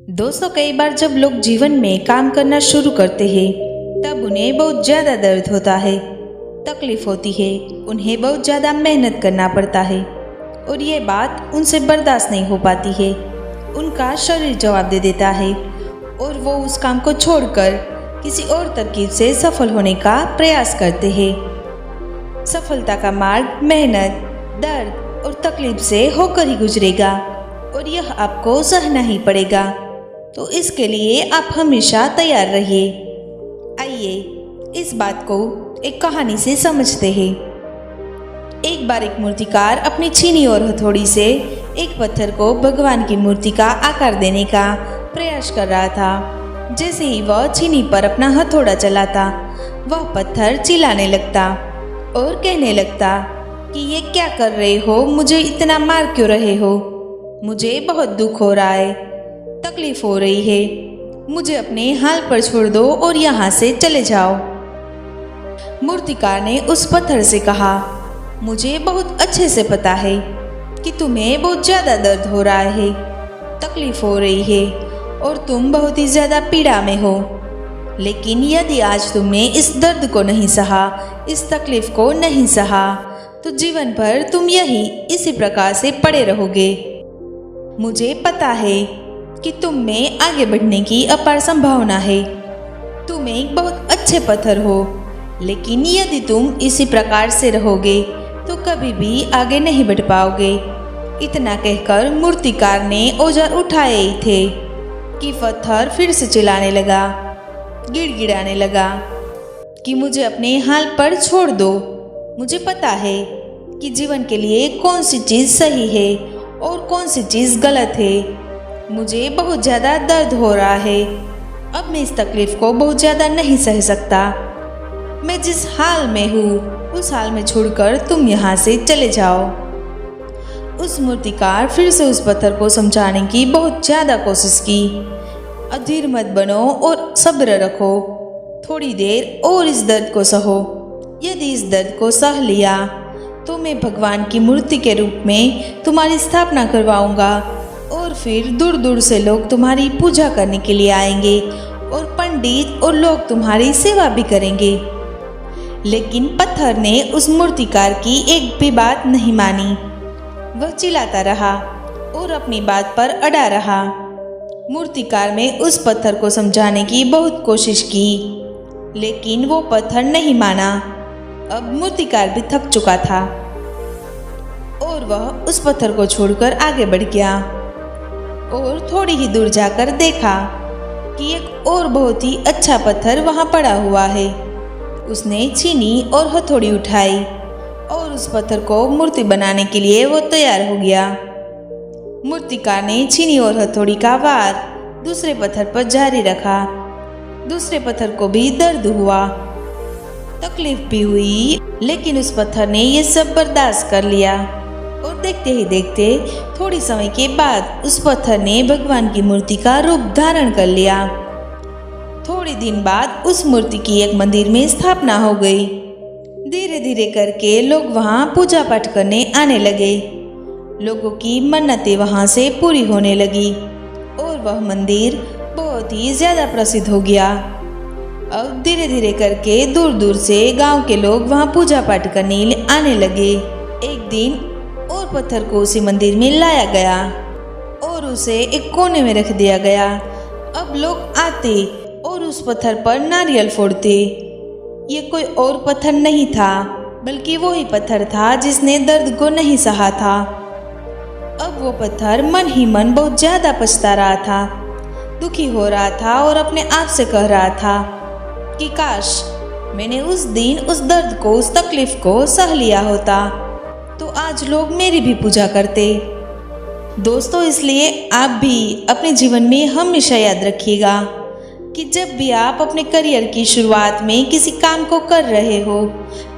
दोस्तों, कई बार जब लोग जीवन में काम करना शुरू करते हैं तब उन्हें बहुत ज़्यादा दर्द होता है, तकलीफ होती है, उन्हें बहुत ज़्यादा मेहनत करना पड़ता है और ये बात उनसे बर्दाश्त नहीं हो पाती है। उनका शरीर जवाब दे देता है और वो उस काम को छोड़कर किसी और तरकीब से सफल होने का प्रयास करते हैं। सफलता का मार्ग मेहनत, दर्द और तकलीफ से होकर ही गुजरेगा और यह आपको सहना ही पड़ेगा। तो इसके लिए आप हमेशा तैयार रहिए। आइए इस बात को एक कहानी से समझते हैं। एक बार एक मूर्तिकार अपनी छीनी और हथौड़ी से एक पत्थर को भगवान की मूर्ति का आकार देने का प्रयास कर रहा था। जैसे ही वह छीनी पर अपना हथौड़ा चलाता, वह पत्थर चिल्लाने लगता और कहने लगता कि ये क्या कर रहे हो, मुझे इतना मार क्यों रहे हो, मुझे बहुत दुख हो रहा है, तकलीफ हो रही है, मुझे अपने हाल पर छोड़ दो और यहाँ से चले जाओ। मूर्तिकार ने उस पत्थर से कहा, मुझे बहुत अच्छे से पता है कि तुम्हें बहुत ज़्यादा दर्द हो रहा है, तकलीफ हो रही है और तुम बहुत ही ज़्यादा पीड़ा में हो। लेकिन यदि आज तुमने इस दर्द को नहीं सहा, इस तकलीफ को नहीं सहा, तो जीवन भर तुम इसी प्रकार से पड़े रहोगे। मुझे पता है कि तुम में आगे बढ़ने की अपार संभावना है। तुम एक बहुत अच्छे पत्थर हो, लेकिन यदि तुम इसी प्रकार से रहोगे तो कभी भी आगे नहीं बढ़ पाओगे। इतना कहकर मूर्तिकार ने औजार उठाए ही थे कि पत्थर फिर से चिल्लाने लगा, गिड़गिड़ाने लगा कि मुझे अपने हाल पर छोड़ दो। मुझे पता है कि जीवन के लिए कौन सी चीज़ सही है और कौन सी चीज़ गलत है। मुझे बहुत ज़्यादा दर्द हो रहा है, अब मैं इस तकलीफ को बहुत ज़्यादा नहीं सह सकता। मैं जिस हाल में हूँ उस हाल में छोड़कर तुम यहाँ से चले जाओ। उस मूर्तिकार फिर से उस पत्थर को समझाने की बहुत ज़्यादा कोशिश की। अधीर मत बनो और सब्र रखो, थोड़ी देर और इस दर्द को सहो। यदि इस दर्द को सह लिया तो मैं भगवान की मूर्ति के रूप में तुम्हारी स्थापना करवाऊंगा और फिर दूर दूर से लोग तुम्हारी पूजा करने के लिए आएंगे और पंडित और लोग तुम्हारी सेवा भी करेंगे। लेकिन पत्थर ने उस मूर्तिकार की एक भी बात नहीं मानी। वह चिल्लाता रहा और अपनी बात पर अड़ा रहा। मूर्तिकार ने उस पत्थर को समझाने की बहुत कोशिश की, लेकिन वो पत्थर नहीं माना। अब मूर्तिकार भी थक चुका था और वह उस पत्थर को छोड़कर आगे बढ़ गया और थोड़ी ही दूर जाकर देखा कि एक और बहुत ही अच्छा पत्थर वहां पड़ा हुआ है। उसने छीनी और हथौड़ी उठाई और उस पत्थर को मूर्ति बनाने के लिए वो तैयार हो गया। मूर्तिकार ने छीनी और हथौड़ी का वार दूसरे पत्थर पर जारी रखा। दूसरे पत्थर को भी दर्द हुआ, तकलीफ भी हुई, लेकिन उस पत्थर ने ये सब बर्दाश्त कर लिया और देखते ही देखते थोड़ी समय के बाद उस पत्थर ने भगवान की मूर्ति का रूप धारण कर लिया। थोड़े दिन बाद उस मूर्ति की एक मंदिर में स्थापना हो गई। धीरे धीरे करके लोग वहां पूजा पाठ करने आने लगे। लोगों की मन्नतें वहां से पूरी होने लगी और वह मंदिर बहुत ही ज्यादा प्रसिद्ध हो गया। अब धीरे धीरे करके दूर दूर से गांव के लोग वहां पूजा पाठ करने आने लगे। एक दिन और पत्थर को उसी मंदिर में लाया गया और उसे एक कोने में रख दिया गया। अब लोग आते और उस पत्थर पर नारियल फोड़ते। ये कोई और पत्थर नहीं था, बल्कि वो ही पत्थर था जिसने दर्द को नहीं सहा था। अब वो पत्थर मन ही मन बहुत ज्यादा पछता रहा था, दुखी हो रहा था और अपने आप से कह रहा था कि काश मैंने उस दिन उस दर्द को, उस तकलीफ को सह लिया होता तो आज लोग मेरी भी पूजा करते। दोस्तों, इसलिए आप भी अपने जीवन में हमेशा याद रखिएगा कि जब भी आप अपने करियर की शुरुआत में किसी काम को कर रहे हो,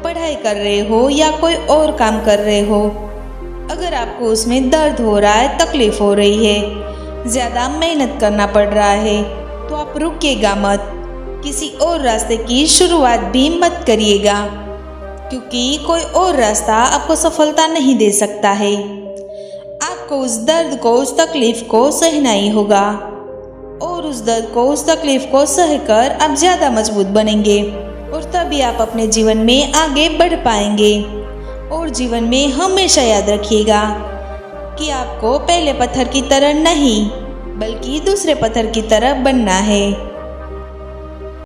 पढ़ाई कर रहे हो या कोई और काम कर रहे हो, अगर आपको उसमें दर्द हो रहा है, तकलीफ हो रही है, ज़्यादा मेहनत करना पड़ रहा है, तो आप रुकिएगा मत, किसी और रास्ते की शुरुआत भी मत करिएगा, क्योंकि कोई और रास्ता आपको सफलता नहीं दे सकता है। आपको उस दर्द को, उस तकलीफ को सहना ही होगा। और उस दर्द को, उस तकलीफ को सहकर आप ज़्यादा मजबूत बनेंगे और तभी आप अपने जीवन में आगे बढ़ पाएंगे। और जीवन में हमेशा याद रखिएगा कि आपको पहले पत्थर की तरह नहीं बल्कि दूसरे पत्थर की तरह बनना है।